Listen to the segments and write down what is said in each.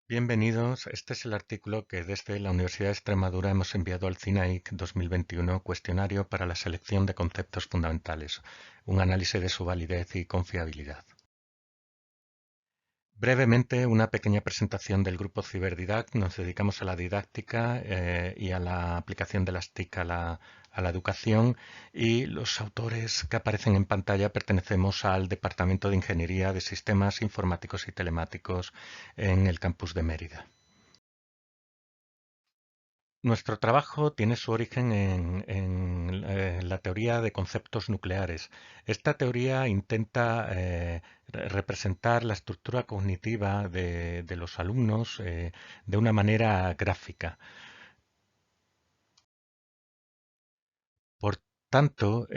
Bienvenidos. Este es el artículo que desde la Universidad de Extremadura hemos enviado al CINAIC 2021, Cuestionario para la selección de conceptos fundamentales, un análisis de su validez y confiabilidad. Brevemente, una pequeña presentación del grupo Ciberdidact. Nos dedicamos a la didáctica y a la aplicación de las TIC a la educación, y los autores que aparecen en pantalla pertenecemos al Departamento de Ingeniería de Sistemas Informáticos y Telemáticos en el campus de Mérida. Nuestro trabajo tiene su origen en la teoría de conceptos nucleares. Esta teoría intenta representar la estructura cognitiva de los alumnos de una manera gráfica. Por tanto,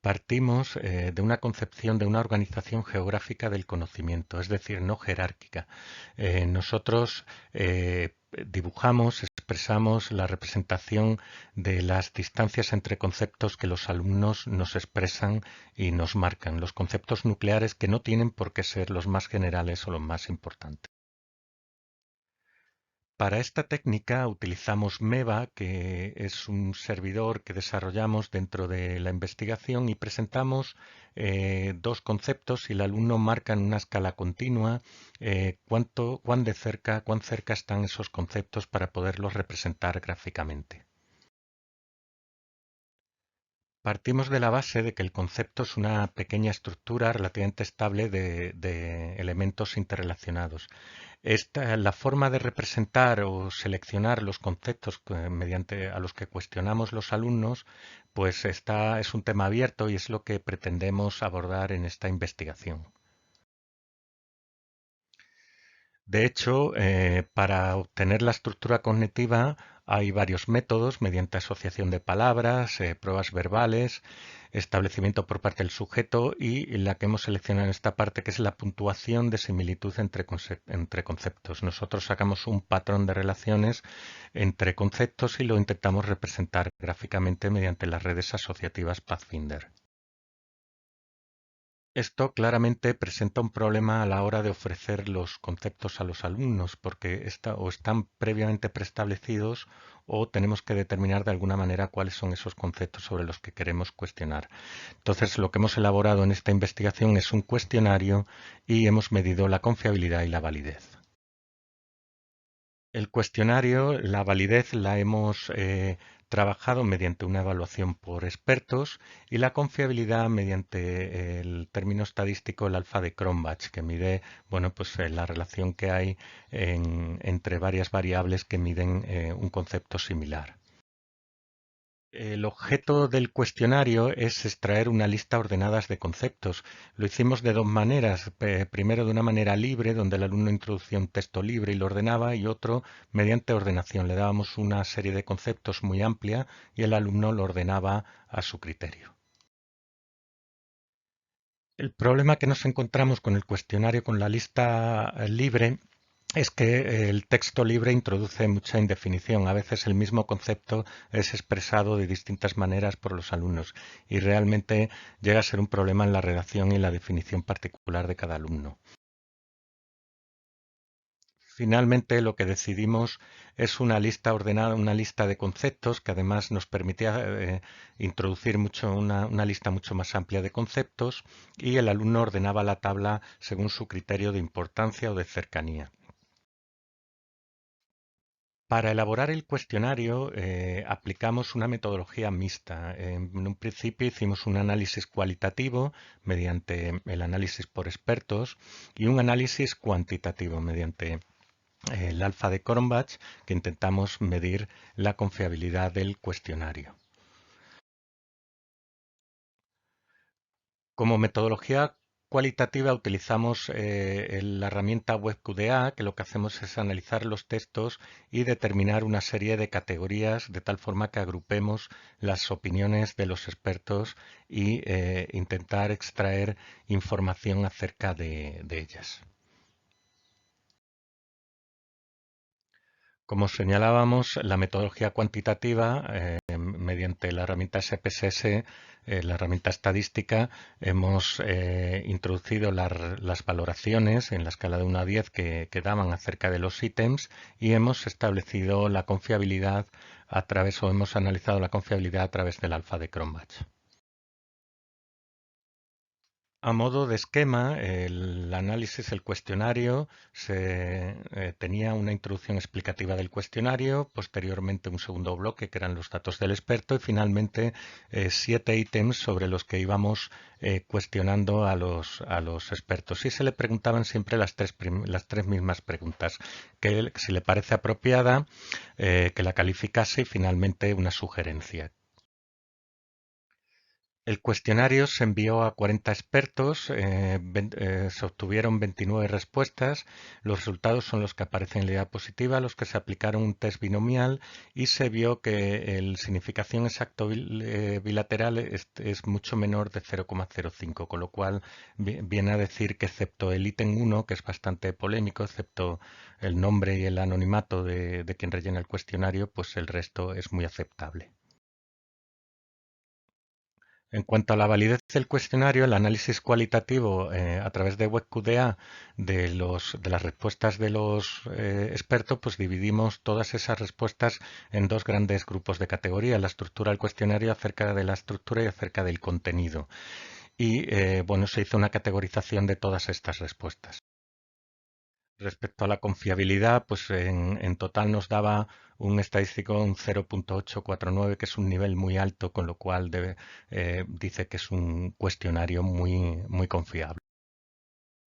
partimos de una concepción de una organización geográfica del conocimiento, es decir, no jerárquica. Nosotros dibujamos, expresamos la representación de las distancias entre conceptos que los alumnos nos expresan y nos marcan, los conceptos nucleares que no tienen por qué ser los más generales o los más importantes. Para esta técnica utilizamos MEVA, que es un servidor que desarrollamos dentro de la investigación, y presentamos dos conceptos y el alumno marca en una escala continua cuán cerca están esos conceptos para poderlos representar gráficamente. Partimos de la base de que el concepto es una pequeña estructura relativamente estable de elementos interrelacionados. La forma de representar o seleccionar los conceptos mediante a los que cuestionamos los alumnos, pues es un tema abierto y es lo que pretendemos abordar en esta investigación. De hecho, para obtener la estructura cognitiva hay varios métodos mediante asociación de palabras, pruebas verbales, establecimiento por parte del sujeto y la que hemos seleccionado en esta parte, que es la puntuación de similitud entre conceptos. Nosotros sacamos un patrón de relaciones entre conceptos y lo intentamos representar gráficamente mediante las redes asociativas Pathfinder. Esto claramente presenta un problema a la hora de ofrecer los conceptos a los alumnos, porque o están previamente preestablecidos o tenemos que determinar de alguna manera cuáles son esos conceptos sobre los que queremos cuestionar. Entonces, lo que hemos elaborado en esta investigación es un cuestionario y hemos medido la confiabilidad y la validez. El cuestionario, la validez la hemos trabajado mediante una evaluación por expertos, y la confiabilidad mediante el término estadístico, el alfa de Cronbach, que mide, bueno, pues la relación que hay entre varias variables que miden un concepto similar. El objeto del cuestionario es extraer una lista ordenada de conceptos. Lo hicimos de dos maneras. Primero, de una manera libre, donde el alumno introducía un texto libre y lo ordenaba, y otro mediante ordenación. Le dábamos una serie de conceptos muy amplia y el alumno lo ordenaba a su criterio. El problema que nos encontramos con el cuestionario con la lista libre es que el texto libre introduce mucha indefinición. A veces el mismo concepto es expresado de distintas maneras por los alumnos y realmente llega a ser un problema en la redacción y la definición particular de cada alumno. Finalmente, lo que decidimos es una lista ordenada, una lista de conceptos que además nos permitía introducir una lista mucho más amplia de conceptos, y el alumno ordenaba la tabla según su criterio de importancia o de cercanía. Para elaborar el cuestionario aplicamos una metodología mixta. En un principio hicimos un análisis cualitativo mediante el análisis por expertos y un análisis cuantitativo mediante el alfa de Cronbach, que intentamos medir la confiabilidad del cuestionario. Como metodología cualitativa utilizamos la herramienta WebQDA, que lo que hacemos es analizar los textos y determinar una serie de categorías de tal forma que agrupemos las opiniones de los expertos y intentar extraer información acerca de ellas. Como señalábamos, la metodología cuantitativa, mediante la herramienta SPSS, la herramienta estadística, hemos introducido las valoraciones en la escala de 1 a 10 que daban acerca de los ítems y hemos establecido la confiabilidad a través, o hemos analizado la confiabilidad a través del alfa de Cronbach. A modo de esquema, el análisis, el cuestionario, tenía una introducción explicativa del cuestionario, posteriormente un segundo bloque que eran los datos del experto y finalmente 7 ítems sobre los que íbamos cuestionando a los expertos. Y se le preguntaban siempre las tres mismas preguntas, que si le parece apropiada, que la calificase y finalmente una sugerencia. El cuestionario se envió a 40 expertos, se obtuvieron 29 respuestas, los resultados son los que aparecen en la diapositiva, los que se aplicaron un test binomial y se vio que el significación exacto bilateral es mucho menor de 0,05, con lo cual viene a decir que excepto el ítem 1, que es bastante polémico, excepto el nombre y el anonimato de quien rellena el cuestionario, pues el resto es muy aceptable. En cuanto a la validez del cuestionario, el análisis cualitativo a través de WebQDA de las respuestas de los expertos, pues dividimos todas esas respuestas en dos grandes grupos de categorías, la estructura del cuestionario acerca de la estructura y acerca del contenido. Y bueno, se hizo una categorización de todas estas respuestas. Respecto a la confiabilidad, pues en total nos daba un estadístico un 0,849, que es un nivel muy alto, con lo cual dice que es un cuestionario muy confiable.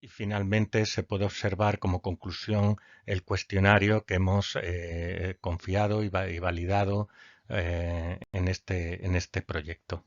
Y finalmente se puede observar como conclusión el cuestionario que hemos confiado y validado en este proyecto.